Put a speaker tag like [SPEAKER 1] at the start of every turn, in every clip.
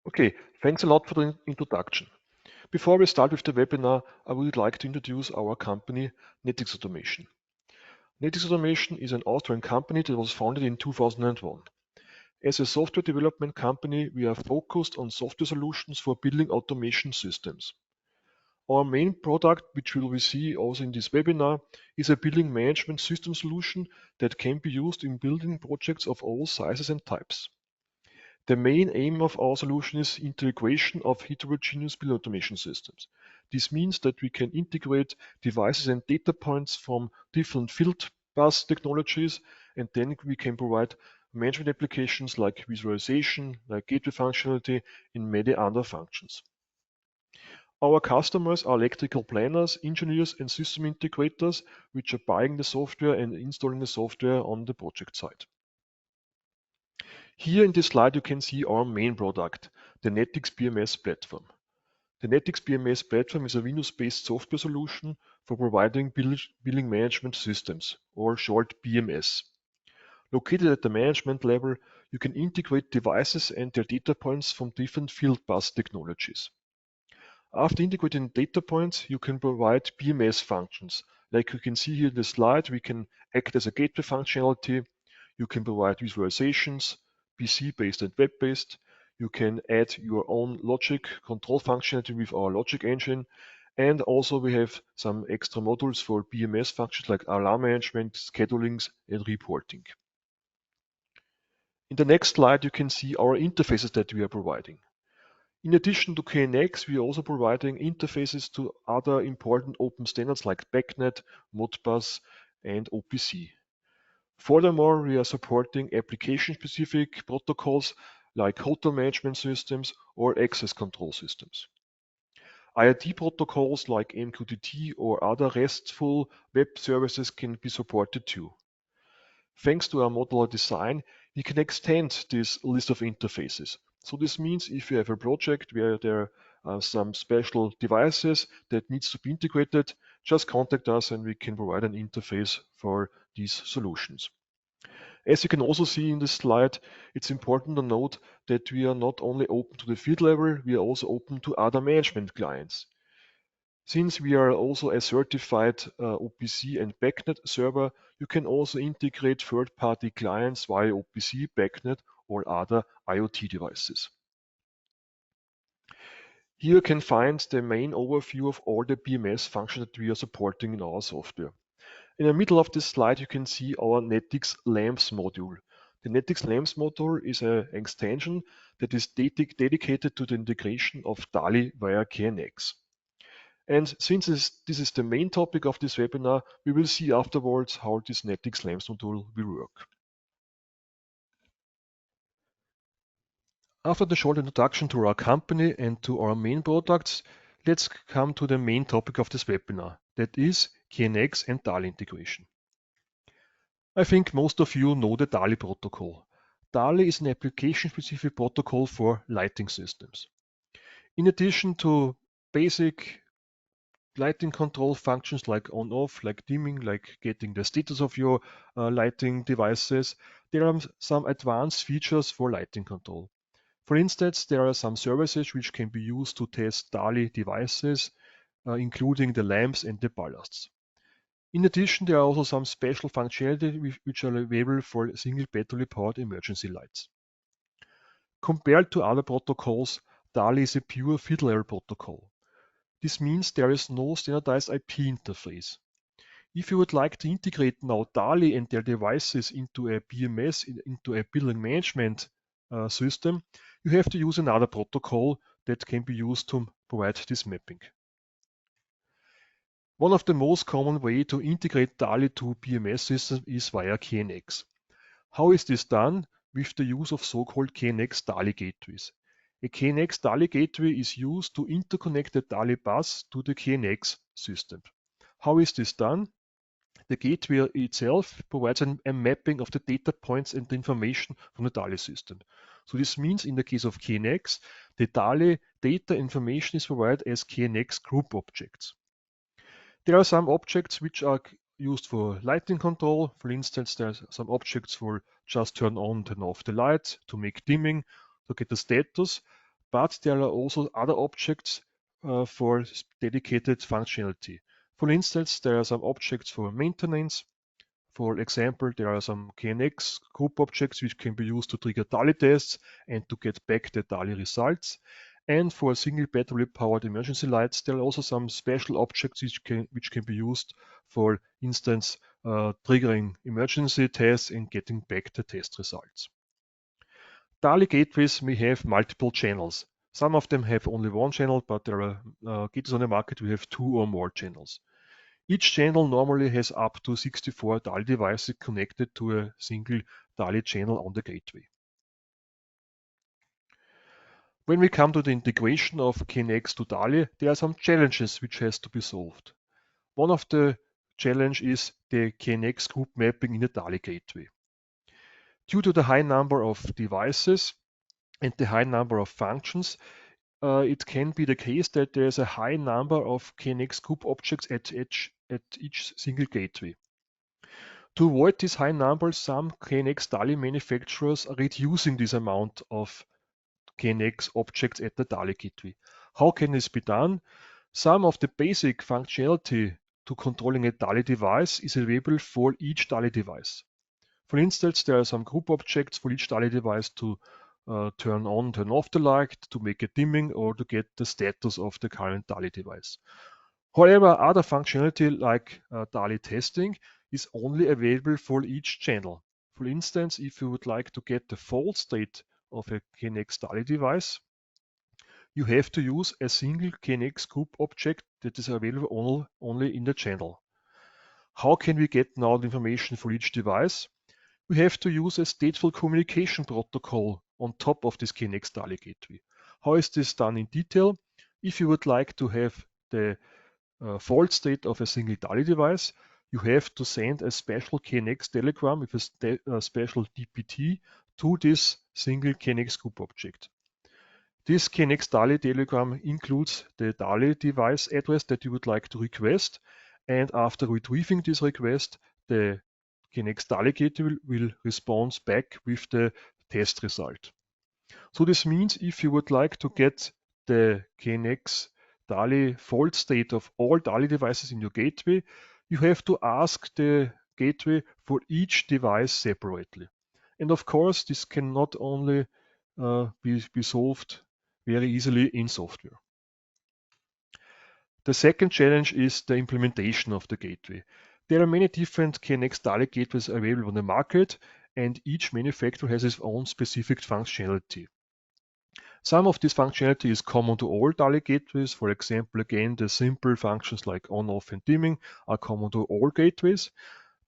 [SPEAKER 1] Okay, thanks a lot for the introduction. Before we start with the webinar, I would like to introduce our company, NETx Automation. NETx Automation is an Austrian company that was founded in 2001. As a software development company, we are focused on software solutions for building automation systems. Our main product, which we will see also in this webinar, is a building management system solution that can be used in building projects of all sizes and types. The main aim of our solution is integration of heterogeneous building automation systems. This means that we can integrate devices and data points from different field bus technologies, and then we can provide management applications like visualization, like gateway functionality, and many other functions. Our customers are electrical planners, engineers, and system integrators, which are buying the software and installing the software on the project site. Here in this slide, you can see our main product, the NETx BMS Platform. The NETx BMS Platform is a Windows-based software solution for providing billing management systems, or short BMS. Located at the management level, you can integrate devices and their data points from different field bus technologies. After integrating data points, you can provide BMS functions. Like you can see here in the slide, we can act as a gateway functionality. You can provide visualizations, PC-based and web-based. You can add your own logic control functionality with our logic engine. And also we have some extra modules for BMS functions like alarm management, schedulings, and reporting. In the next slide, you can see our interfaces that we are providing. In addition to KNX, we are also providing interfaces to other important open standards like BACnet, Modbus, and OPC. Furthermore, we are supporting application-specific protocols like hotel management systems or access control systems. IoT protocols like MQTT or other RESTful web services can be supported too. Thanks to our modular design, we can extend this list of interfaces. So this means if you have a project where there are some special devices that needs to be integrated, just contact us and we can provide an interface for these solutions. As you can also see in this slide, it's important to note that we are not only open to the field level, we are also open to other management clients. Since we are also a certified OPC and BACnet server, you can also integrate third-party clients via OPC, BACnet, or other IoT devices. Here you can find the main overview of all the BMS functions that we are supporting in our software. In the middle of this slide, you can see our NETx LaMPS module. The NETx LaMPS module is an extension that is dedicated to the integration of DALI via KNX. And since this is the main topic of this webinar, we will see afterwards how this NETx LaMPS module will work. After the short introduction to our company and to our main products, let's come to the main topic of this webinar, that is KNX and DALI integration. I think most of you know the DALI protocol. DALI is an application-specific protocol for lighting systems. In addition to basic lighting control functions like on-off, like dimming, like getting the status of your lighting devices, there are some advanced features for lighting control. For instance, there are some services which can be used to test DALI devices, including the lamps and the ballasts. In addition, there are also some special functionality which are available for single battery powered emergency lights. Compared to other protocols, DALI is a pure field level protocol. This means there is no standardized IP interface. If you would like to integrate now DALI and their devices into a BMS, into a building management system, you have to use another protocol that can be used to provide this mapping. One of the most common ways to integrate DALI to BMS systems is via KNX. How is this done? With the use of so-called KNX DALI Gateways. A KNX DALI Gateway is used to interconnect the DALI bus to the KNX system. How is this done? The gateway itself provides a mapping of the data points and the information from the DALI system. So this means in the case of KNX, the DALI data information is provided as KNX group objects. There are some objects which are used for lighting control. For instance, there are some objects for just turn on, turn off the lights, to make dimming, to get the status. but there are also other objects for dedicated functionality. For instance, there are some objects for maintenance. For example, there are some KNX group objects which can be used to trigger DALI tests and to get back the DALI results. And for single battery powered emergency lights, there are also some special objects which can be used, for instance, triggering emergency tests and getting back the test results. DALI gateways may have multiple channels. Some of them have only one channel, but there are gateways on the market who have 2 or more channels. Each channel normally has up to 64 DALI devices connected to a single DALI channel on the gateway. When we come to the integration of KNX to DALI, there are some challenges which has to be solved. One of the challenge is the KNX group mapping in the DALI gateway. Due to the high number of devices and the high number of functions, it can be the case that there's a high number of KNX group objects at each single gateway. To avoid these high numbers, some KNX DALI manufacturers are reducing this amount of KNX objects at the DALI gateway. How can this be done? Some of the basic functionality to controlling a DALI device is available for each DALI device. For instance, there are some group objects for each DALI device to turn on, turn off the light, to make a dimming, or to get the status of the current DALI device. However, other functionality like DALI testing is only available for each channel. For instance, if you would like to get the fault state of a KNX DALI device, you have to use a single KNX group object that is available only in the channel. How can we get now the information for each device? We have to use a stateful communication protocol on top of this KNX DALI gateway. How is this done in detail? If you would like to have the fault state of a single DALI device, you have to send a special KNX telegram with a special DPT to this single KNX group object. This KNX DALI telegram includes the DALI device address that you would like to request, and after retrieving this request, the KNX DALI gateway will respond back with the test result. So this means if you would like to get the KNX DALI fault state of all DALI devices in your gateway, you have to ask the gateway for each device separately. And of course, this cannot only be solved very easily in software. The second challenge is the implementation of the gateway. There are many different KNX DALI gateways available on the market, and each manufacturer has its own specific functionality. Some of this functionality is common to all DALI gateways. For example, again, the simple functions like on, off, and dimming are common to all gateways.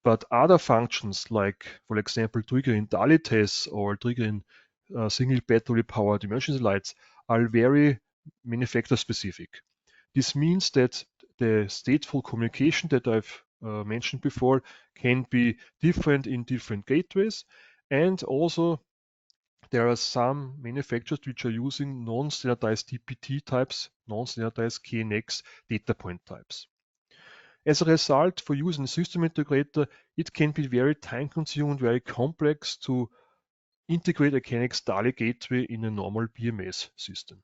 [SPEAKER 1] But other functions like, for example, triggering DALI tests or triggering single battery powered emergency lights are very manufacturer specific. This means that the stateful communication that I've mentioned before can be different in different gateways, and also there are some manufacturers which are using non-standardized DPT types, non-standardized KNX data point types. As a result, for using a system integrator, it can be very time-consuming, very complex to integrate a KNX DALI gateway in a normal BMS system.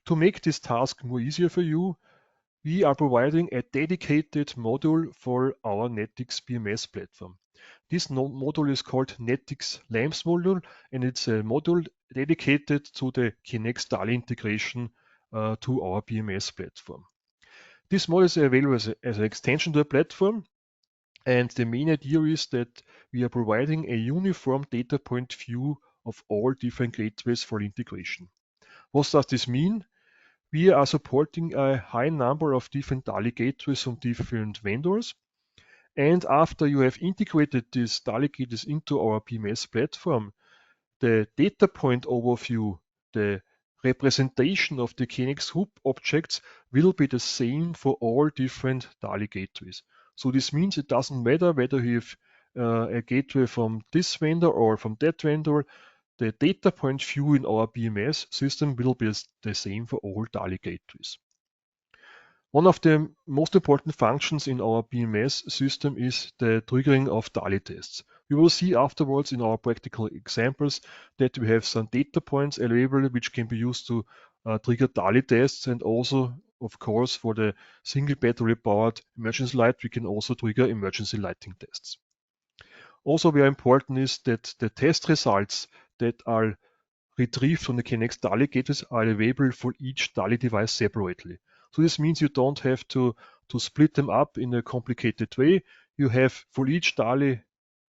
[SPEAKER 1] To make this task more easier for you, we are providing a dedicated module for our NETx BMS platform. This module is called NETx LaMPS module, and it's a module dedicated to the KNX DALI integration to our BMS platform. This module is available as an extension to the platform, and the main idea is that we are providing a uniform data point view of all different gateways for integration. What does this mean? We are supporting a high number of different DALI gateways from different vendors. And after you have integrated these DALI gateways into our BMS platform, the data point overview, the representation of the KNX group objects will be the same for all different DALI gateways. So this means it doesn't matter whether you have a gateway from this vendor or from that vendor. The data point view in our BMS system will be the same for all DALI gateways. One of the most important functions in our BMS system is the triggering of DALI tests. We will see afterwards in our practical examples that we have some data points available which can be used to trigger DALI tests, and also, of course, for the single battery powered emergency light, we can also trigger emergency lighting tests. Also very important is that the test results that are retrieved from the KNX DALI gateways are available for each DALI device separately. So this means you don't have to split them up in a complicated way. You have for each DALI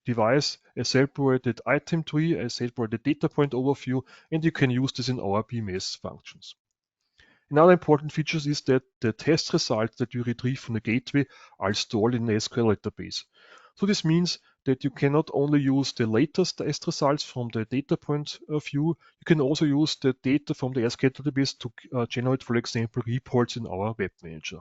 [SPEAKER 1] device a separated item tree, a separated data point overview, and you can use this in our BMS functions. Another important feature is that the test results that you retrieve from the gateway are stored in an SQL database. So this means that you can not only use the latest test results from the data point view, you can also use the data from the SQL database to generate, for example, reports in our web manager.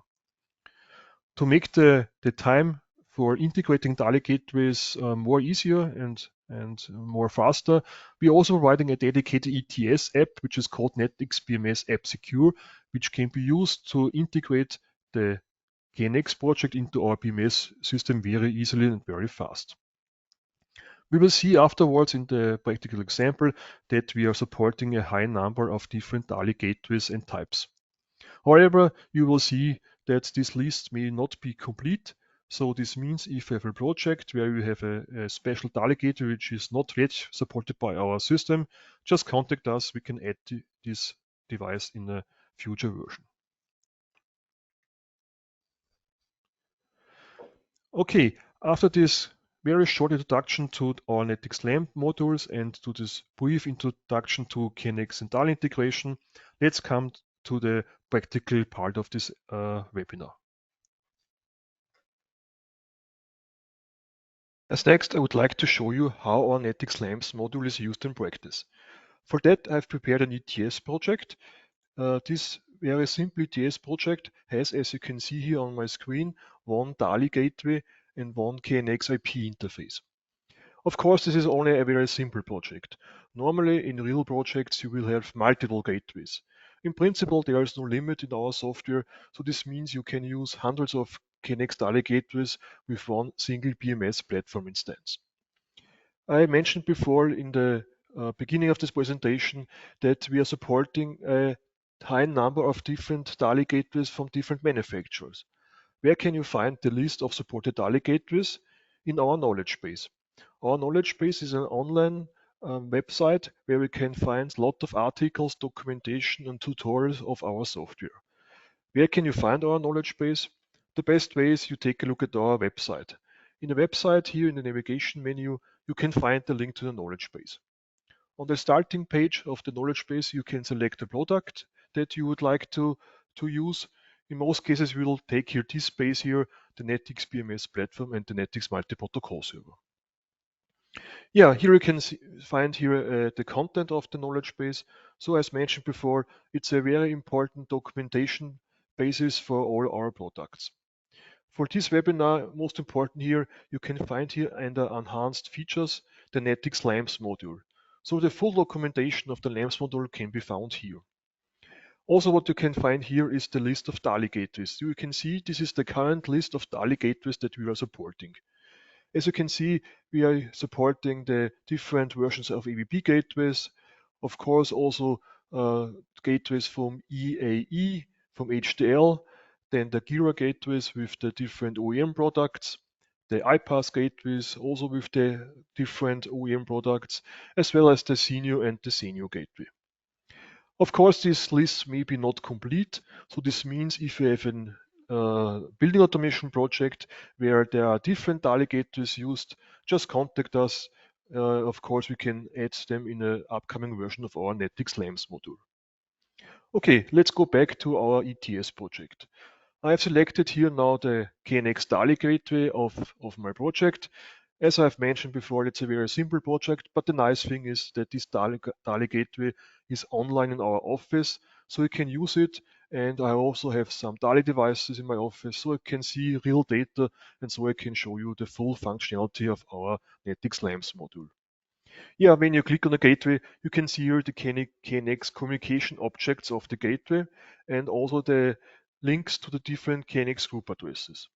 [SPEAKER 1] To make the time for integrating DALI gateways more easier and more faster, we're also providing a dedicated ETS app, which is called NETx BMS App Secure, which can be used to integrate the KNX project into our BMS system very easily and very fast. We will see afterwards in the practical example that we are supporting a high number of different DALI gateways and types. However, you will see that this list may not be complete. So this means if you have a project where you have a special DALI gateway which is not yet supported by our system, just contact us. We can add this device in a future version. Okay, after this very short introduction to our NETx LAMP modules and to this brief introduction to KNX and DALI integration, let's come to the practical part of this webinar. As next, I would like to show you how our NETx LAMPS module is used in practice. For that, I've prepared an ETS project. This very simple ETS project has, as you can see here on my screen, one DALI gateway and one KNX IP interface. Of course, this is only a very simple project. Normally, in real projects, you will have multiple gateways. In principle, there is no limit in our software, so this means you can use hundreds of KNX DALI gateways with one single BMS platform instance. I mentioned before in the beginning of this presentation that we are supporting a high number of different DALI gateways from different manufacturers. Where can you find the list of supported DALI gateways? In our knowledge base. Our knowledge base is an online website where we can find a lot of articles, documentation, and tutorials of our software. Where can you find our knowledge base? The best way is you take a look at our website. In the website here in the navigation menu, you can find the link to the knowledge base. On the starting page of the knowledge base, you can select a product that you would like to use. In most cases, we will take here this space here, the NETx BMS Platform and the NETx Multi-Protocol Server. Yeah, here you can find here the content of the knowledge base. So as mentioned before, it's a very important documentation basis for all our products. For this webinar, most important here, you can find here under enhanced features, the NETx LAMPS module. So the full documentation of the LAMPS module can be found here. Also, what you can find here is the list of DALI gateways. You can see this is the current list of DALI gateways that we are supporting. As you can see, we are supporting the different versions of ABB gateways, of course also gateways from EAE, from HDL, then the Gira gateways with the different OEM products, the iPass gateways also with the different OEM products, as well as the Senior and the Senior gateway. Of course, this list may be not complete, so this means if you have an building automation project where there are different DALI gateways used, just contact us. Of course, we can add them in an upcoming version of our NETx LAMPS module. Okay, let's go back to our ETS project. I have selected here now the KNX DALI gateway of my project. As I've mentioned before, it's a very simple project, but the nice thing is that this DALI gateway is online in our office, so you can use it. And I also have some DALI devices in my office, so I can see real data, and so I can show you the full functionality of our NETx LAMPS module. Yeah, when you click on the gateway, you can see here the KNX communication objects of the gateway and also the links to the different KNX group addresses.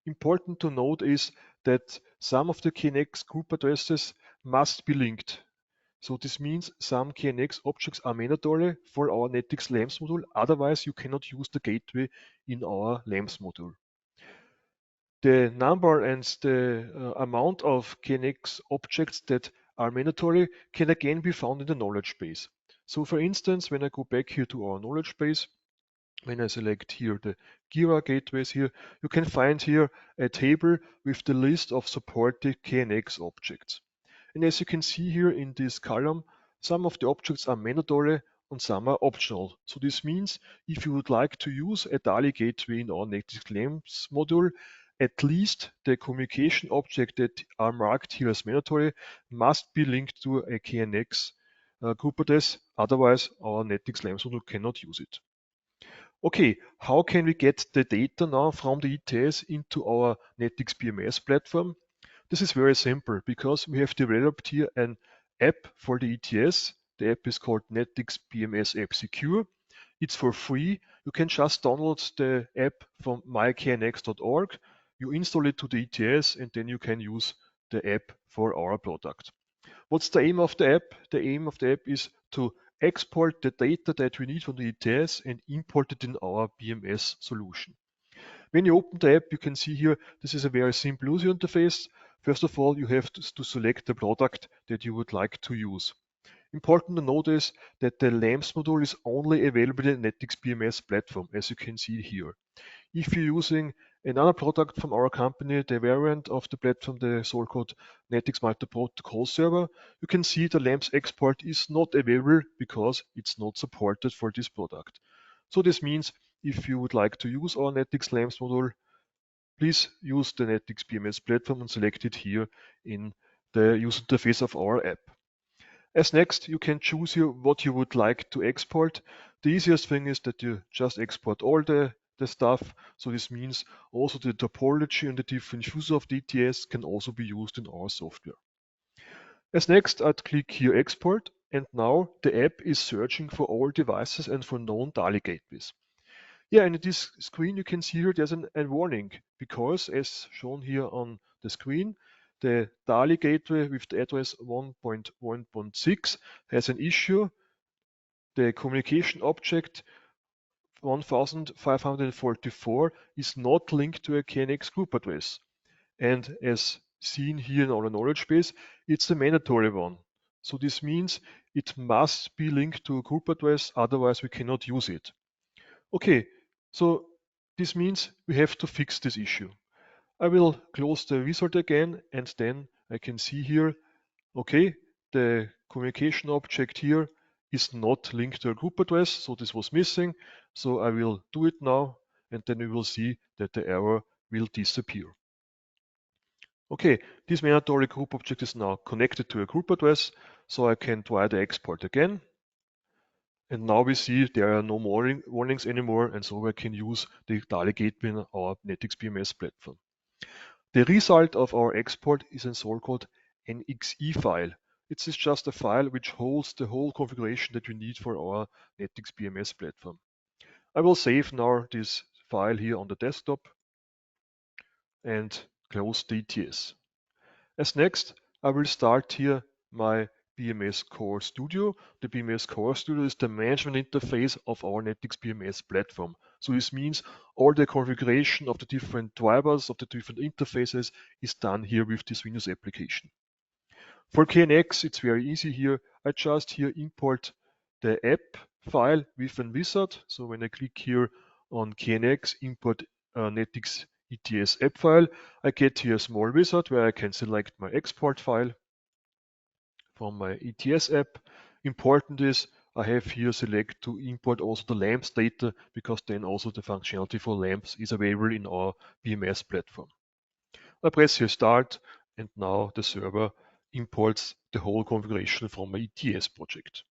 [SPEAKER 1] Important to note is that some of the KNX group addresses must be linked. So this means some KNX objects are mandatory for our NETx LaMPS module, otherwise you cannot use the gateway in our LaMPS module. The number and the amount of KNX objects that are mandatory can again be found in the knowledge base. So for instance, when I go back here to our knowledge base, when I select here the Gira gateways here, you can find here a table with the list of supported KNX objects. And as you can see here in this column, some of the objects are mandatory and some are optional. So this means if you would like to use a DALI gateway in our NETx LaMPS module, at least the communication object that are marked here as mandatory must be linked to a KNX group address, otherwise our NETx LaMPS module cannot use it. Okay, how can we get the data now from the ETS into our NETx BMS platform? This is very simple because we have developed here an app for the ETS. The app is called NETx BMS App Secure. It's for free. You can just download the app from myknx.org. You install it to the ETS and then you can use the app for our product. What's the aim of the app? The aim of the app is to export the data that we need from the ETS and import it in our BMS solution. When you open the app, you can see here, this is a very simple user interface. First of all, you have to select the product that you would like to use. Important to note is that the LaMPS module is only available in the NETx BMS platform, as you can see here. If you're using another product from our company, the variant of the platform, the so-called NETx multi-protocol server, you can see the LaMPS export is not available because it's not supported for this product. So this means if you would like to use our NETx LaMPS module, please use the NETx BMS platform and select it here in the user interface of our app. As next, you can choose here what you would like to export. The easiest thing is that you just export all the stuff. So this means also the topology and the different uses of the ETS can also be used in our software. As next, I'd click here export, and now the app is searching for all devices and for known DALI gateways. Yeah, and in this screen you can see here there's a warning because as shown here on the screen, the DALI gateway with the address 1.1.6 has an issue. The communication object 1544 is not linked to a KNX group address. And as seen here in our knowledge base, it's a mandatory one. So this means it must be linked to a group address, otherwise we cannot use it. Okay, so this means we have to fix this issue. I will close the result again and then I can see here, okay, the communication object here is not linked to a group address, so this was missing. So I will do it now and then we will see that the error will disappear. Okay, this mandatory group object is now connected to a group address, so I can try the export again. And now we see there are no more warnings anymore, and so I can use the DALI gateway in our NETx BMS platform. The result of our export is a so-called NXE file. It is just a file which holds the whole configuration that we need for our NETx BMS platform. I will save now this file here on the desktop and close the ETS. As next, I will start here my BMS Core Studio. The BMS Core Studio is the management interface of our NETx BMS platform. So this means all the configuration of the different drivers, of the different interfaces is done here with this Windows application. For KNX, it's very easy here. I just here import the app file with a wizard. So when I click here on KNX, import NETx ETS app file, I get here a small wizard where I can select my export file from my ETS app. Important is I have here select to import also the LaMPS data because then also the functionality for LaMPS is available in our BMS platform. I press here start and now the server imports the whole configuration from my ETS project.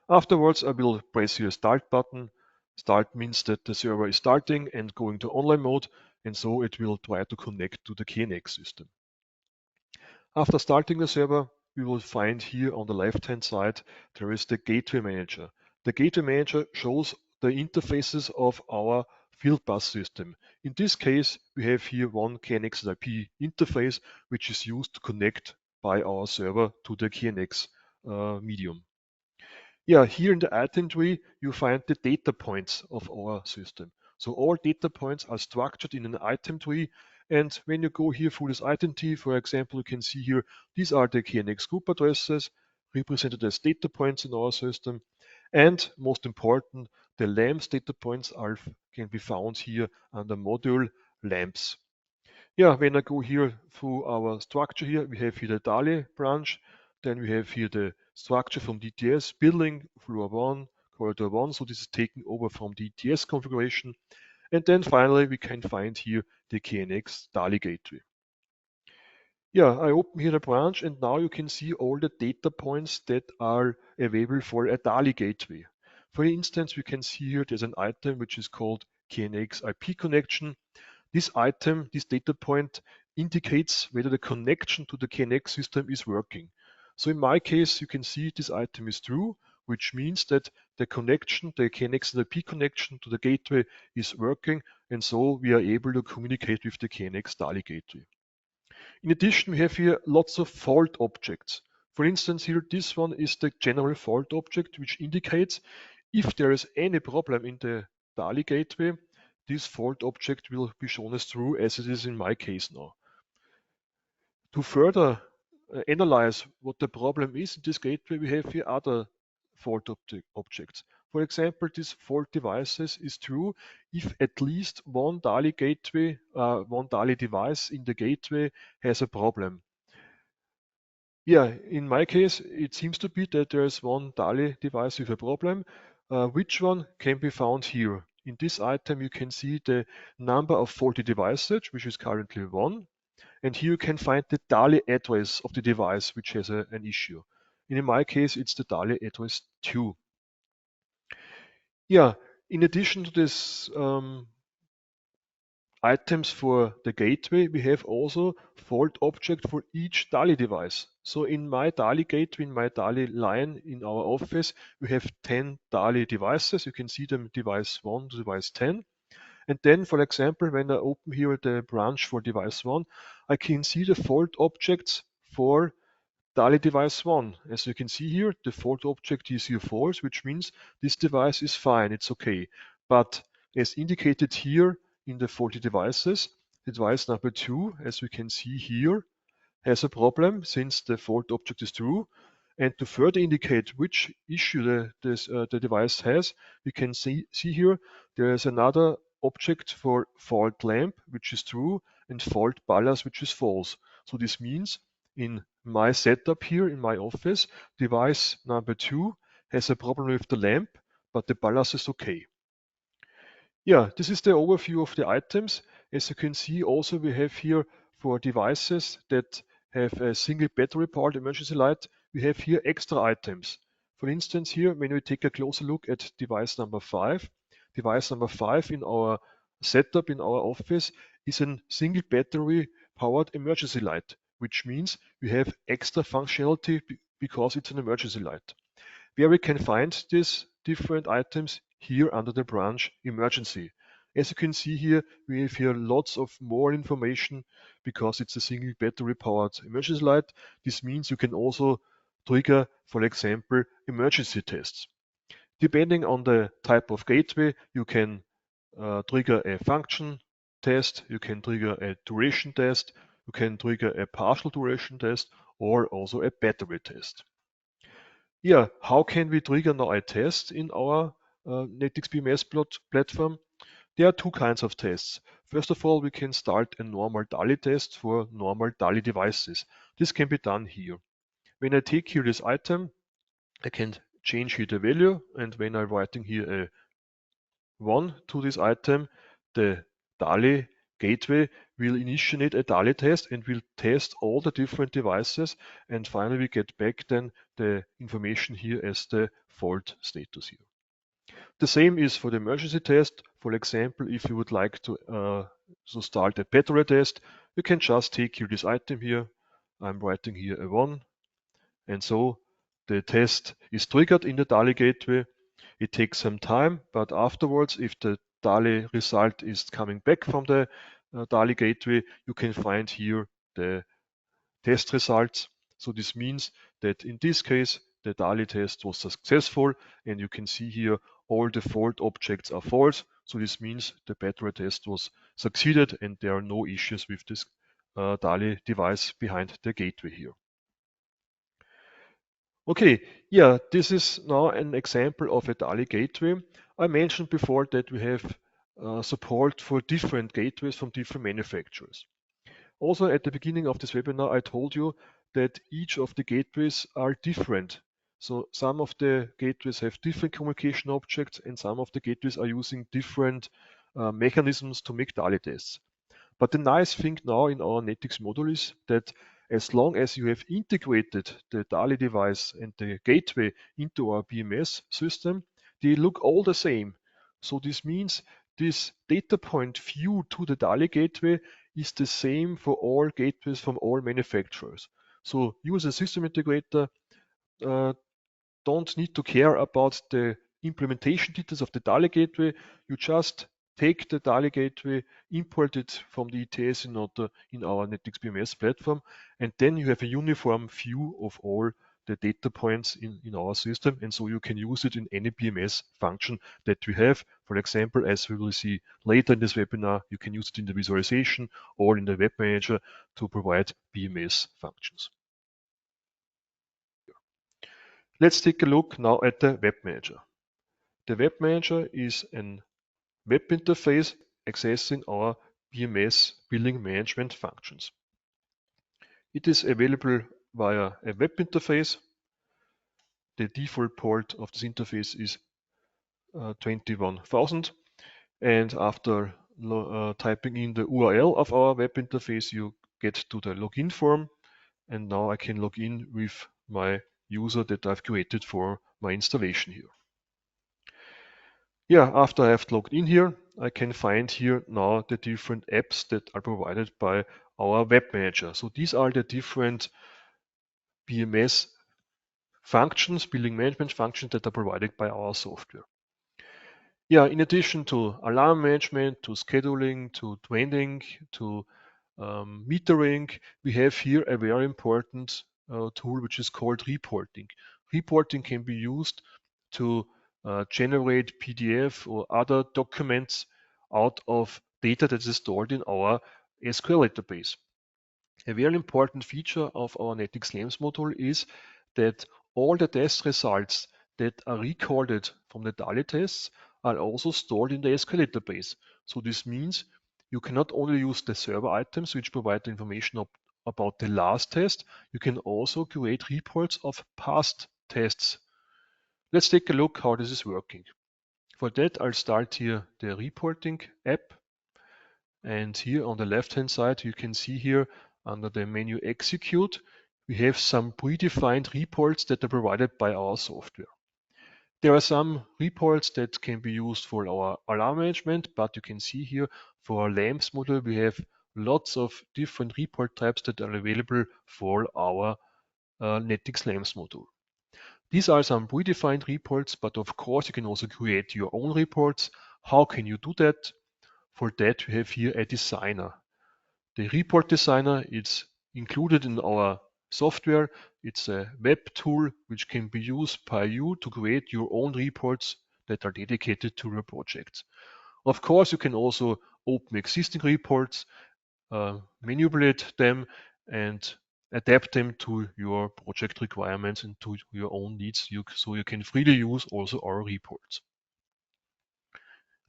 [SPEAKER 1] Afterwards, I will press here start button. Start means that the server is starting and going to online mode, and so it will try to connect to the KNX system. After starting the server, we will find here on the left-hand side, there is the Gateway Manager. The Gateway Manager shows the interfaces of our field bus system. In this case, we have here one KNX IP interface, which is used to connect by our server to the KNX medium. Yeah, here in the item tree, you find the data points of our system. So all data points are structured in an item tree. And when you go here through this item tree, for example, you can see here, these are the KNX group addresses represented as data points in our system. And most important, the LaMPS data points can be found here under module LaMPS. Yeah, when I go here through our structure here, we have here the DALI branch, then we have here the structure from DTS, building, floor 1, corridor 1, so this is taken over from the DTS configuration. And then finally, we can find here the KNX DALI gateway. Yeah, I open here the branch and now you can see all the data points that are available for a DALI gateway. For instance, we can see here there's an item which is called KNX IP connection. This item, this data point, indicates whether the connection to the KNX system is working. So in my case, you can see this item is true, which means that the connection, the KNX IP connection to the gateway is working, and so we are able to communicate with the KNX DALI gateway. In addition, we have here lots of fault objects. For instance, here this one is the general fault object, which indicates if there is any problem in the DALI gateway, this fault object will be shown as true, as it is in my case now. To further analyze what the problem is in this gateway, we have here other fault objects. For example, this fault devices is true if at least one DALI gateway, one DALI device in the gateway has a problem. Yeah, in my case, it seems to be that there is one DALI device with a problem. Which one can be found here? In this item, you can see the number of faulty devices, which is currently 1. And here you can find the DALI address of the device, which has an issue. And in my case, it's the DALI address 2. Yeah, in addition to this items for the gateway, we have also fault object for each DALI device. So in my DALI gateway, in my DALI line in our office, we have 10 DALI devices. You can see them device 1 to device 10. And then, for example, when I open here the branch for device 1, I can see the fault objects for DALI device 1. As you can see here, the fault object is here false, which means this device is fine, it's okay. But as indicated here in the faulty devices, the device number 2, as we can see here, has a problem since the fault object is true. And to further indicate which issue the device has, we can see here there is another object for fault lamp, which is true, and fault ballast, which is false. So this means in my setup here in my office, device number 2 has a problem with the lamp, but the ballast is okay. Yeah, this is the overview of the items. As you can see, also we have here for devices that have a single battery powered emergency light, we have here extra items. For instance, here, when we take a closer look at device number 5 in our setup in our office is a single battery powered emergency light, which means we have extra functionality because it's an emergency light. Where we can find these different items here under the branch emergency. As you can see here, we have here lots of more information because it's a single battery powered emergency light. This means you can also trigger, for example, emergency tests. Depending on the type of gateway, you can trigger a function test, you can trigger a duration test, you can trigger a partial duration test, or also a battery test. Yeah, how can we trigger now a test in our NETx BMS platform? There are two kinds of tests. First of all, we can start a normal DALI test for normal DALI devices. This can be done here. When I take here this item, I can change here the value, and when I'm writing here a 1 to this item, the DALI gateway will initiate a DALI test and will test all the different devices, and finally we get back then the information here as the fault status here. The same is for the emergency test. For example, if you would like to start a battery test, you can just take here this item here. I'm writing here a 1, and so the test is triggered in the DALI gateway. It takes some time, but afterwards, if the DALI result is coming back from the DALI gateway, you can find here the test results. So this means that in this case, the DALI test was successful, and you can see here all the fault objects are false. So this means the battery test was succeeded and there are no issues with this DALI device behind the gateway here. Okay, yeah, this is now an example of a DALI gateway. I mentioned before that we have support for different gateways from different manufacturers. Also, at the beginning of this webinar, I told you that each of the gateways are different. So some of the gateways have different communication objects and some of the gateways are using different mechanisms to make DALI tests. But the nice thing now in our NETx module is that as long as you have integrated the DALI device and the gateway into our BMS system, they look all the same. So this means this data point view to the DALI gateway is the same for all gateways from all manufacturers. So you as a system integrator don't need to care about the implementation details of the DALI gateway. You just take the DALI gateway, import it from the ETS in our NETx BMS platform, and then you have a uniform view of all the data points in our system, and so you can use it in any BMS function that we have. For example, as we will see later in this webinar, you can use it in the visualization or in the web manager to provide BMS functions. Let's take a look now at the web manager. The web manager is a web interface accessing our BMS billing management functions. It is available via a web interface. The default port of this interface is 21,000, and after typing in the URL of our web interface, you get to the login form, and now I can log in with my user that I've created for my installation here. Yeah, after I have logged in here, I can find here now the different apps that are provided by our web manager. So these are the different BMS functions, billing management functions that are provided by our software. Yeah, in addition to alarm management, to scheduling, to trending, to metering, we have here a very important tool which is called reporting. Reporting can be used to generate PDF or other documents out of data that is stored in our SQL database. A very important feature of our NETx LaMPS module is that all the test results that are recorded from the DALI tests are also stored in the SQL database. So this means you can not only use the server items which provide the information about the last test, you can also create reports of past tests. Let's take a look how this is working. For that, I'll start here the reporting app. And here on the left-hand side, you can see here under the menu Execute, we have some predefined reports that are provided by our software. There are some reports that can be used for our alarm management, but you can see here for our LaMPS module, we have lots of different report types that are available for our NETx LaMPS module. These are some predefined reports, but of course you can also create your own reports. How can you do that? For that, we have here a designer. The report designer is included in our software. It's a web tool which can be used by you to create your own reports that are dedicated to your project. Of course, you can also open existing reports, manipulate them, and adapt them to your project requirements and to your own needs, so you can freely use also our reports.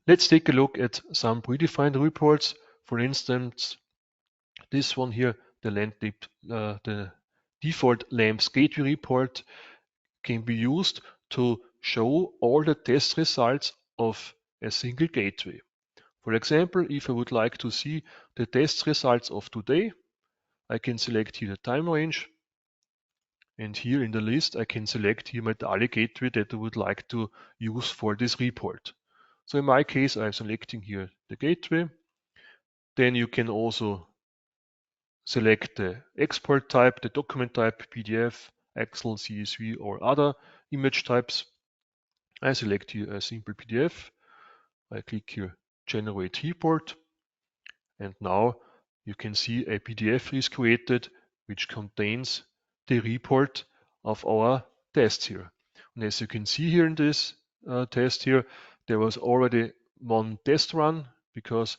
[SPEAKER 1] Let's take a look at some predefined reports. For instance, this one here, the default LaMPS gateway report, can be used to show all the test results of a single gateway. For example, if I would like to see the test results of today, I can select here the time range, and here in the list I can select here my DALI gateway that I would like to use for this report. So in my case, I'm selecting here the gateway. Then you can also select the export type, the document type, PDF, Excel, CSV, or other image types. I select here a simple PDF. I click here generate report, and now you can see a PDF is created which contains the report of our tests here. And as you can see here in this test here, there was already one test run because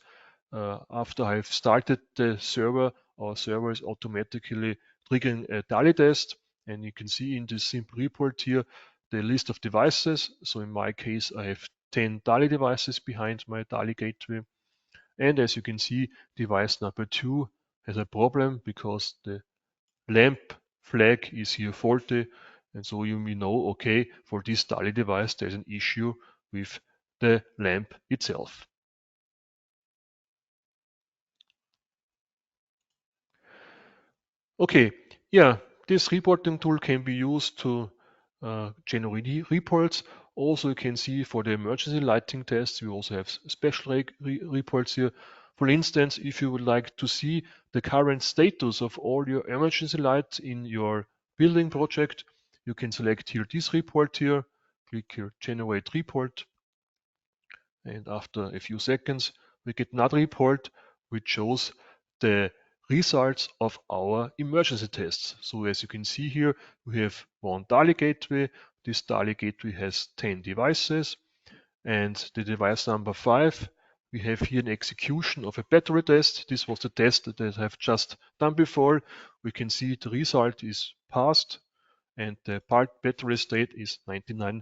[SPEAKER 1] after I've started the server, our server is automatically triggering a DALI test. And you can see in this simple report here the list of devices. So in my case, I have 10 DALI devices behind my DALI gateway. And as you can see, device number 2 has a problem because the LAMP flag is here faulty. And so you may know, okay, for this DALI device, there's an issue with the LAMP itself. Okay, yeah, this reporting tool can be used to generate reports. Also, you can see for the emergency lighting tests, we also have special reports here. For instance, if you would like to see the current status of all your emergency lights in your building project, you can select here this report here, click here Generate Report, and after a few seconds, we get another report which shows the results of our emergency tests. So as you can see here, we have one DALI gateway. This DALI gateway has 10 devices, and the device number 5, we have here an execution of a battery test. This was the test that I have just done before. We can see the result is passed, and the battery state is 99%,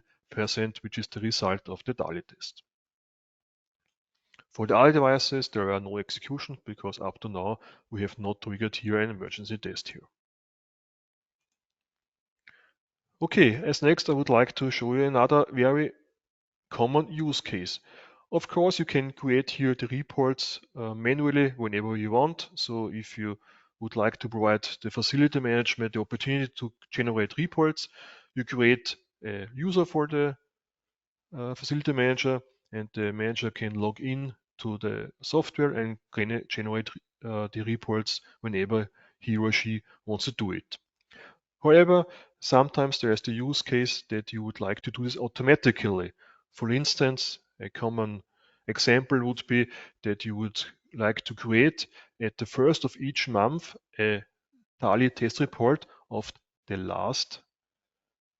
[SPEAKER 1] which is the result of the DALI test. For the other devices, there are no executions because up to now we have not triggered here an emergency test here. Okay, as next I would like to show you another very common use case. Of course, you can create here the reports manually whenever you want. So if you would like to provide the facility management the opportunity to generate reports, you create a user for the facility manager, and the manager can log in to the software and generate the reports whenever he or she wants to do it. However, sometimes there is the use case that you would like to do this automatically. For instance, a common example would be that you would like to create at the first of each month a DALI test report of the last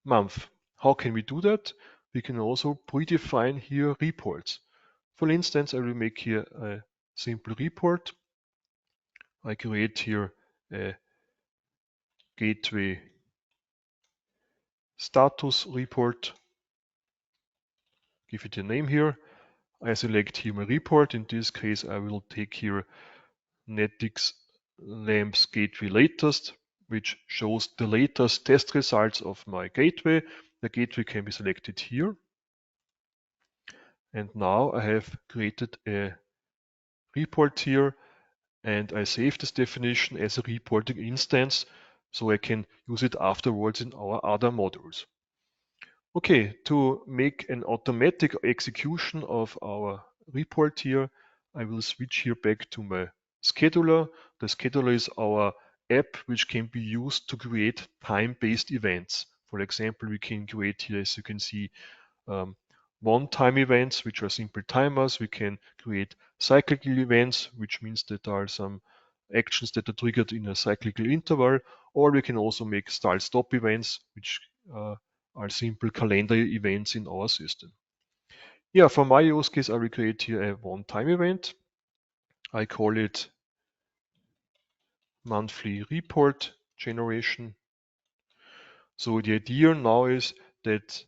[SPEAKER 1] month. How can we do that? We can also predefine here reports. For instance, I will make here a simple report. I create here a gateway status report, give it a name here. I select here my report. In this case, I will take here NETx LaMPS gateway latest, which shows the latest test results of my gateway. The gateway can be selected here. And now I have created a report here, and I save this definition as a reporting instance so I can use it afterwards in our other modules. Okay, to make an automatic execution of our report here, I will switch here back to my scheduler. The scheduler is our app which can be used to create time-based events. For example, we can create here, as you can see, one-time events, which are simple timers. We can create cyclical events, which means that there are some actions that are triggered in a cyclical interval, or we can also make start-stop events, which are simple calendar events in our system. Yeah, for my use case, I will create here a one-time event. I call it monthly report generation. So the idea now is that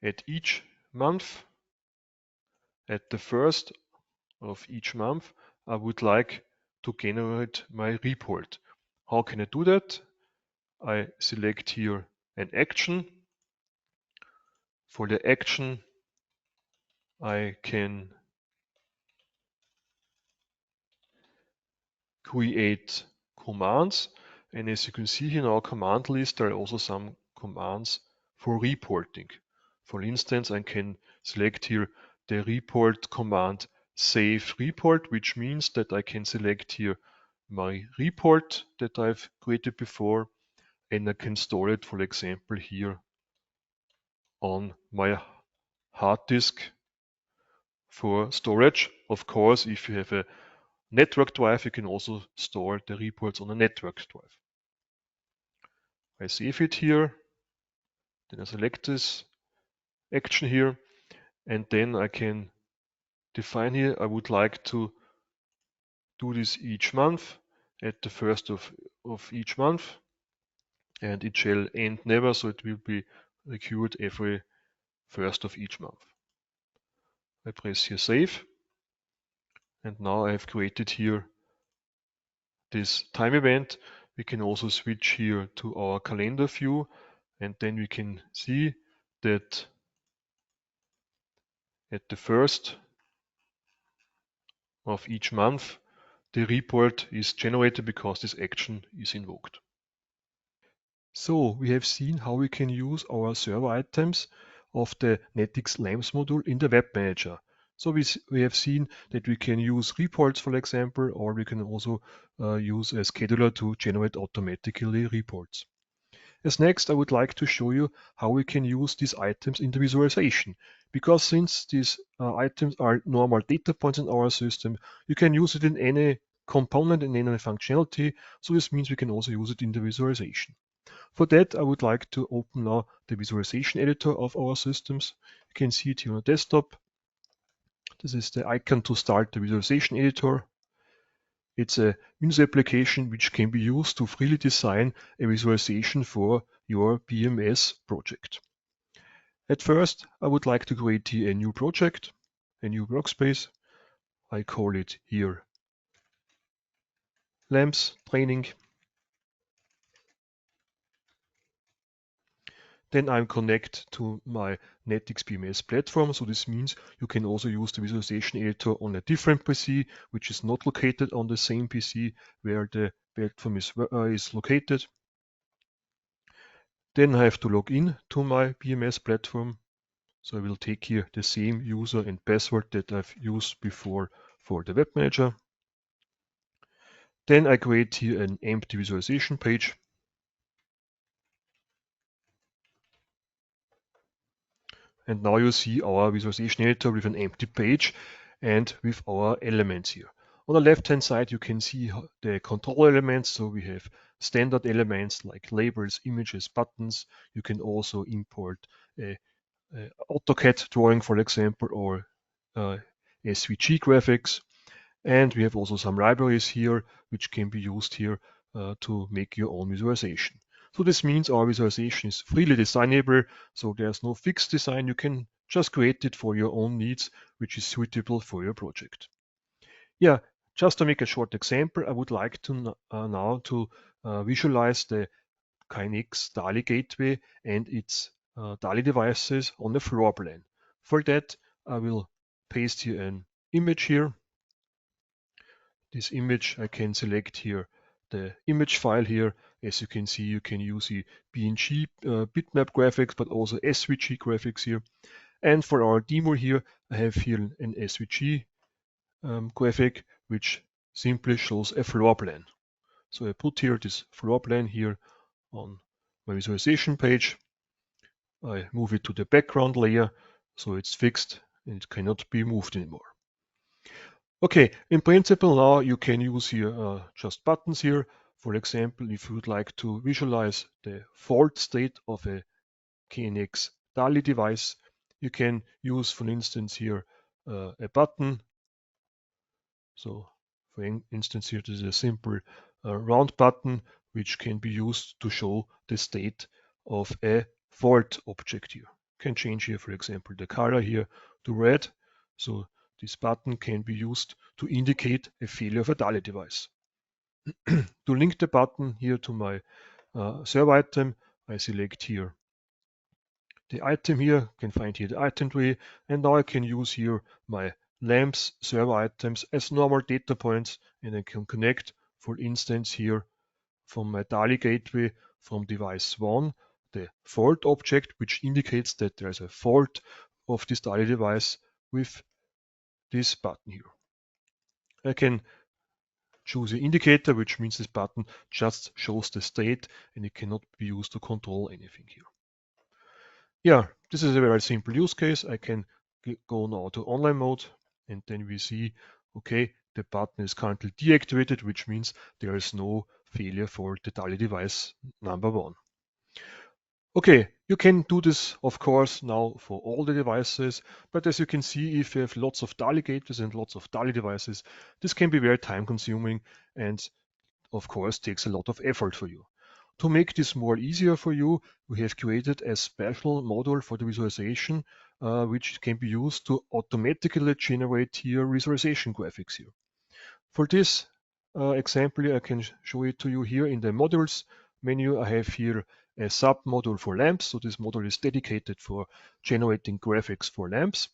[SPEAKER 1] at each month, at the first of each month, I would like to generate my report. How can I do that? I select here an action. For the action, I can create commands. And as you can see here in our command list, there are also some commands for reporting. For instance, I can select here the report command save report, which means that I can select here my report that I've created before, and I can store it, for example, here on my hard disk for storage. Of course, if you have a network drive, you can also store the reports on a network drive. I save it here, then I select this action here, and then I can define here, I would like to do this each month at the first of each month, and it shall end never, so it will be recurred every first of each month. I press here save, and now I have created here this time event. We can also switch here to our calendar view, and then we can see that at the first of each month the report is generated because this action is invoked. So we have seen how we can use our server items of the NETx LaMPS module in the Web Manager. So we have seen that we can use reports, for example, or we can also use a scheduler to generate automatically reports. As next, I would like to show you how we can use these items in the visualization. Because since these items are normal data points in our system, you can use it in any component, in any functionality. So this means we can also use it in the visualization. For that, I would like to open now the visualization editor of our systems. You can see it here on the desktop. This is the icon to start the visualization editor. It's a Windows application which can be used to freely design a visualization for your BMS project. At first, I would like to create here a new project, a new workspace. I call it here LaMPS training. Then I'm connect to my NETx BMS platform. So this means you can also use the visualization editor on a different PC, which is not located on the same PC where the platform is located. Then I have to log in to my BMS platform. So I will take here the same user and password that I've used before for the web manager. Then I create here an empty visualization page. And now you see our visualization editor with an empty page and with our elements here. On the left-hand side, you can see the control elements. So we have standard elements like labels, images, buttons. You can also import a AutoCAD drawing, for example, or SVG graphics. And we have also some libraries here, which can be used here to make your own visualization. So this means our visualization is freely designable, so there's no fixed design. You can just create it for your own needs, which is suitable for your project. Yeah, just to make a short example, I would like to now to visualize the KNX DALI Gateway and its DALI devices on the floor plan. For that, I will paste here an image here. This image, I can select here the image file here. As you can see, you can use the PNG bitmap graphics, but also SVG graphics here. And for our demo here, I have here an SVG graphic, which simply shows a floor plan. So I put here this floor plan here on my visualization page. I move it to the background layer, so it's fixed and it cannot be moved anymore. Okay, in principle now you can use here just buttons here. For example, if you would like to visualize the fault state of a KNX DALI device, you can use, for instance, here a button. So for instance, here this is a simple round button which can be used to show the state of a fault object here. You can change here, for example, the color here to red. So this button can be used to indicate a failure of a DALI device. To link the button here to my server item, I select here the item here, you can find here the item tree, and now I can use here my LaMPS server items as normal data points, and I can connect, for instance, here from my DALI gateway from device 1, the fault object, which indicates that there's a fault of this DALI device with this button here. I can choose the indicator, which means this button just shows the state and it cannot be used to control anything here. Yeah, this is a very simple use case. I can go now to online mode. and then we see, okay, the button is currently deactivated, which means there is no failure for the DALI device number 1. Okay, you can do this, of course, now for all the devices, but as you can see, if you have lots of DALI gateways and lots of DALI devices, this can be very time consuming and of course takes a lot of effort for you. To make this more easier for you, we have created a special module for the visualization, which can be used to automatically generate here visualization graphics here. For this example, I can show it to you here in the modules menu. I have here a sub module for lamps. So this module is dedicated for generating graphics for lamps.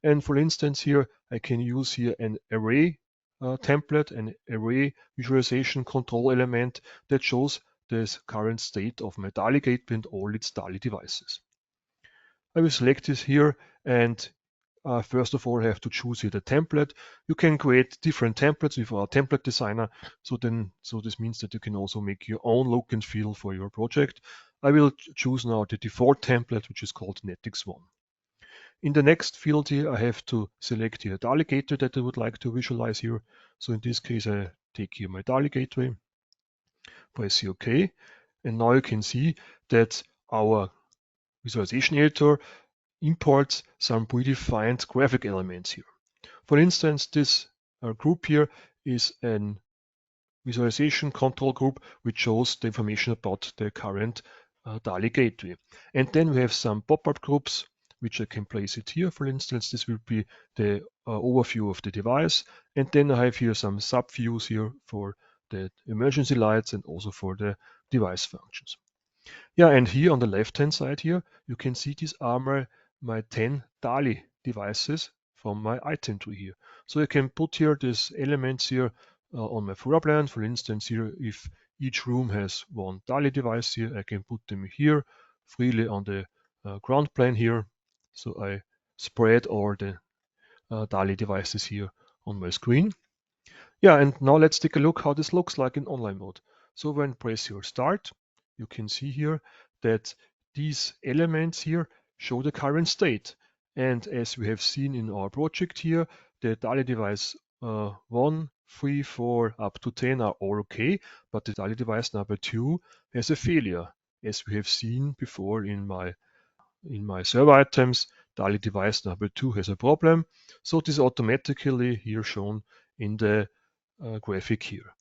[SPEAKER 1] And for instance, here I can use here an array template, an array visualization control element that shows the current state of my DALI gateway and all its DALI devices. I will select this here, and first of all, I have to choose here the template. You can create different templates with our template designer. So this means that you can also make your own look and feel for your project. I will choose now the default template, which is called NETx 1. In the next field here, I have to select here a DALI gateway that I would like to visualize here. So in this case, I take here my DALI gateway, press OK, and now you can see that our visualization editor imports some predefined graphic elements here. For instance, this group here is an visualization control group which shows the information about the current DALI gateway. And then we have some pop-up groups which I can place it here. For instance, this will be the overview of the device. And then I have here some sub-views here for the emergency lights and also for the device functions. Yeah, and here on the left-hand side here, you can see these are my 10 DALI devices from my item tree here. So I can put here these elements here on my floor plan. For instance, here, if each room has one DALI device here, I can put them here freely on the ground plane here. So I spread all the DALI devices here on my screen. Yeah, and now let's take a look how this looks like in online mode. So when press your start, you can see here that these elements here show the current state. And as we have seen in our project here, the DALI device 1, 3, 4, up to 10 are all okay, but the DALI device number 2 has a failure, as we have seen before in my server items. DALI device number 2 has a problem. So this is automatically here shown in the graphic here.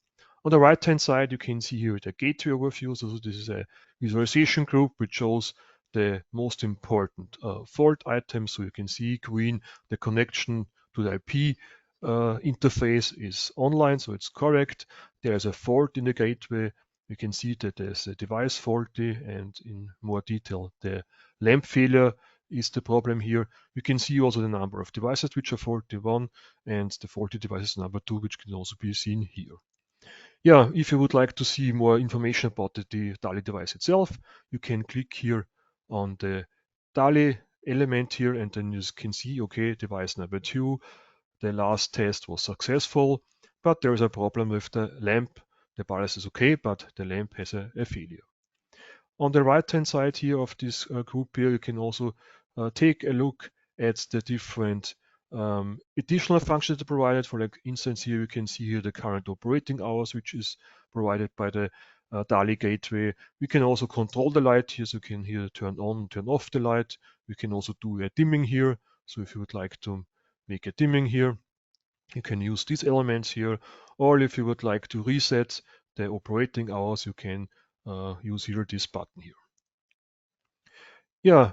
[SPEAKER 1] On the right hand side, you can see here the gateway overview. So this is a visualization group which shows the most important fault items. So you can see green, the connection to the IP interface is online, so it's correct. There's a fault in the gateway. You can see that there's a device faulty, and in more detail, the lamp failure is the problem here. You can see also the number of devices which are 41 and the faulty devices number 2, which can also be seen here. Yeah, if you would like to see more information about the DALI device itself, you can click here on the DALI element here, and then you can see, okay, device number 2, the last test was successful, but there is a problem with the lamp. The BIOS is okay, but the lamp has a failure. On the right-hand side here of this group here, you can also take a look at the different additional functions that are provided. For instance, here you can see here the current operating hours, which is provided by the DALI gateway. We can also control the light here, so you can here turn on, turn off the light. We can also do a dimming here. So if you would like to make a dimming here, you can use these elements here. Or if you would like to reset the operating hours, you can use here this button here. Yeah,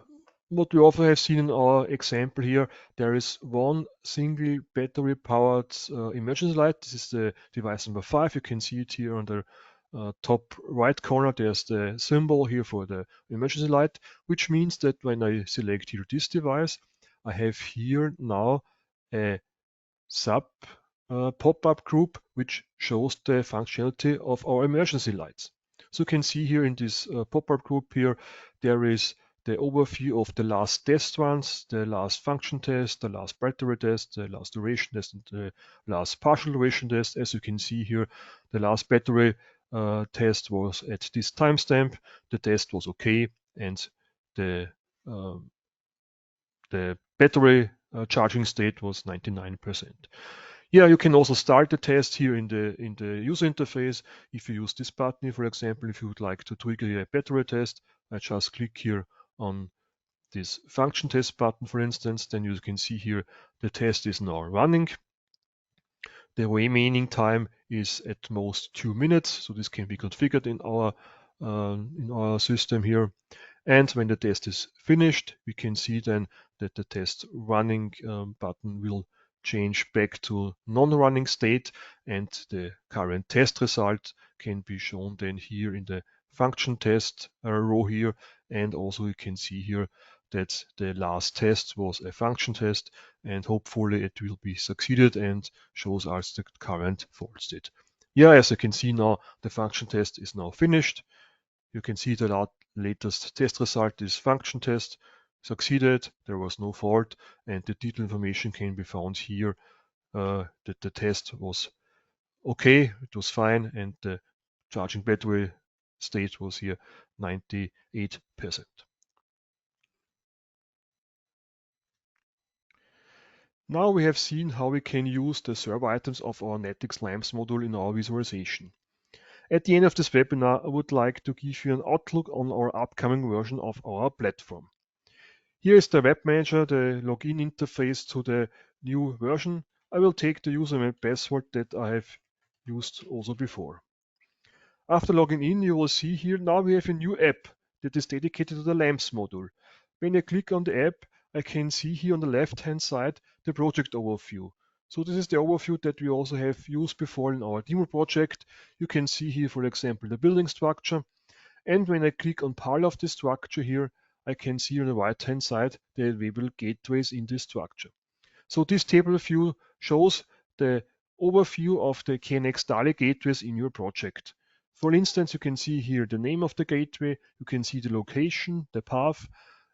[SPEAKER 1] what we also have seen in our example here, there is one single battery powered emergency light. This is the device number 5. You can see it here on the top right corner. There's the symbol here for the emergency light, which means that when I select here this device, I have here now a sub pop-up group which shows the functionality of our emergency lights. So you can see here in this pop-up group here, there is the overview of the last test runs, the last function test, the last battery test, the last duration test, and the last partial duration test. As you can see here, the last battery test was at this timestamp. The test was okay, and the battery charging state was 99%. Yeah, you can also start the test here in the user interface. If you use this button, for example, if you would like to trigger a battery test, I just click here on this function test button, for instance, then you can see here the test is now running. The remaining time is at most 2 minutes, so this can be configured in our system here. And when the test is finished, we can see then that the test running button will change back to non-running state, and the current test result can be shown then here in the function test row here. And also you can see here that the last test was a function test, and hopefully it will be succeeded and shows us the current fault state. Yeah, as you can see now, the function test is now finished. You can see the latest test result is function test, succeeded, there was no fault, and the detailed information can be found here that the test was okay, it was fine, and the charging battery state was here 98%. Now we have seen how we can use the server items of our NETx LaMPS module in our visualization. At the end of this webinar, I would like to give you an outlook on our upcoming version of our platform. Here is the web manager, the login interface to the new version. I will take the username and password that I have used also before. After logging in, you will see here now we have a new app that is dedicated to the LaMPS module. When I click on the app, I can see here on the left-hand side the project overview. So this is the overview that we also have used before in our demo project. You can see here, for example, the building structure. And when I click on part of the structure here, I can see on the right-hand side the available gateways in this structure. So this table view shows the overview of the KNX DALI gateways in your project. For instance, you can see here the name of the gateway, you can see the location, the path,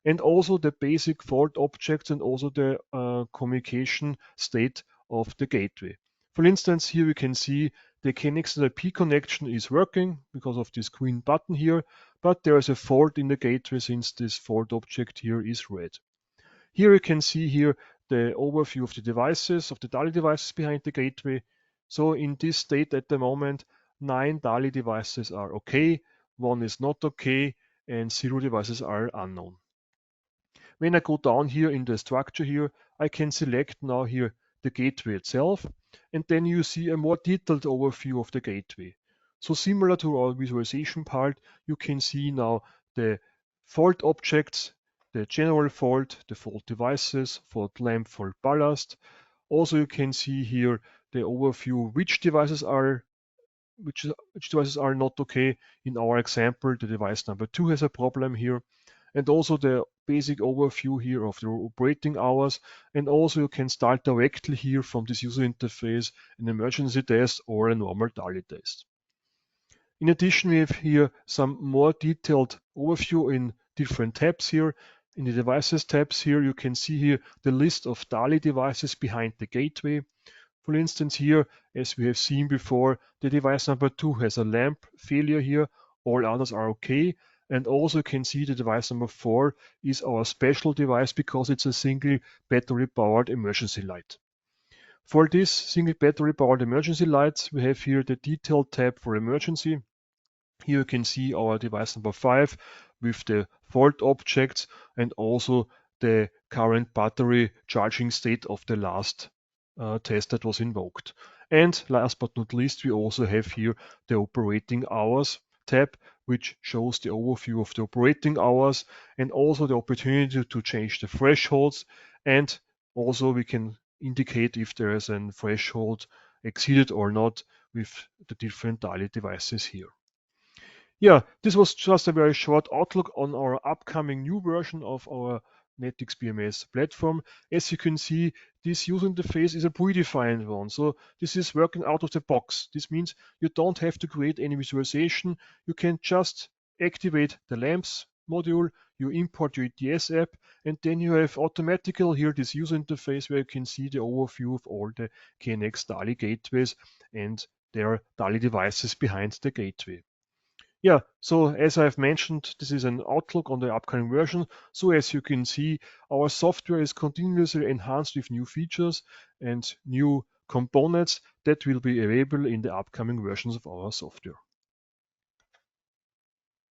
[SPEAKER 1] and also the basic fault objects and also the communication state of the gateway. For instance, here we can see the KNX IP connection is working because of this green button here, but there is a fault in the gateway since this fault object here is red. Here you can see here the overview of the devices, of the DALI devices behind the gateway. So in this state at the moment, 9 DALI devices are okay, 1 is not okay, and 0 devices are unknown. When I go down here in the structure here, I can select now here the gateway itself, and then you see a more detailed overview of the gateway. So similar to our visualization part, you can see now the fault objects, the general fault, the fault devices, fault lamp, fault ballast. Also you can see here the overview which devices are not okay. In our example, the device number 2 has a problem here. And also the basic overview here of the operating hours. And also you can start directly here from this user interface an emergency test or a normal DALI test. In addition, we have here some more detailed overview in different tabs here. In the devices tabs here, you can see here the list of DALI devices behind the gateway. For instance, here, as we have seen before, the device number 2 has a lamp failure here. All others are okay. And also you can see the device number 4 is our special device because it's a single battery powered emergency light. For this single battery powered emergency lights, we have here the detailed tab for emergency. Here you can see our device number 5 with the fault objects and also the current battery charging state of the last test that was invoked. And last but not least, we also have here the operating hours tab, which shows the overview of the operating hours and also the opportunity to change the thresholds. And also we can indicate if there is a threshold exceeded or not with the different DALI devices here. Yeah, this was just a very short outlook on our upcoming new version of our NETx BMS platform. As you can see, this user interface is a predefined one. So this is working out of the box. This means you don't have to create any visualization. You can just activate the LaMPS module, you import your ETS app, and then you have automatically here this user interface where you can see the overview of all the KNX DALI gateways and their DALI devices behind the gateway. Yeah, so as I've mentioned, this is an outlook on the upcoming version. So as you can see, our software is continuously enhanced with new features and new components that will be available in the upcoming versions of our software.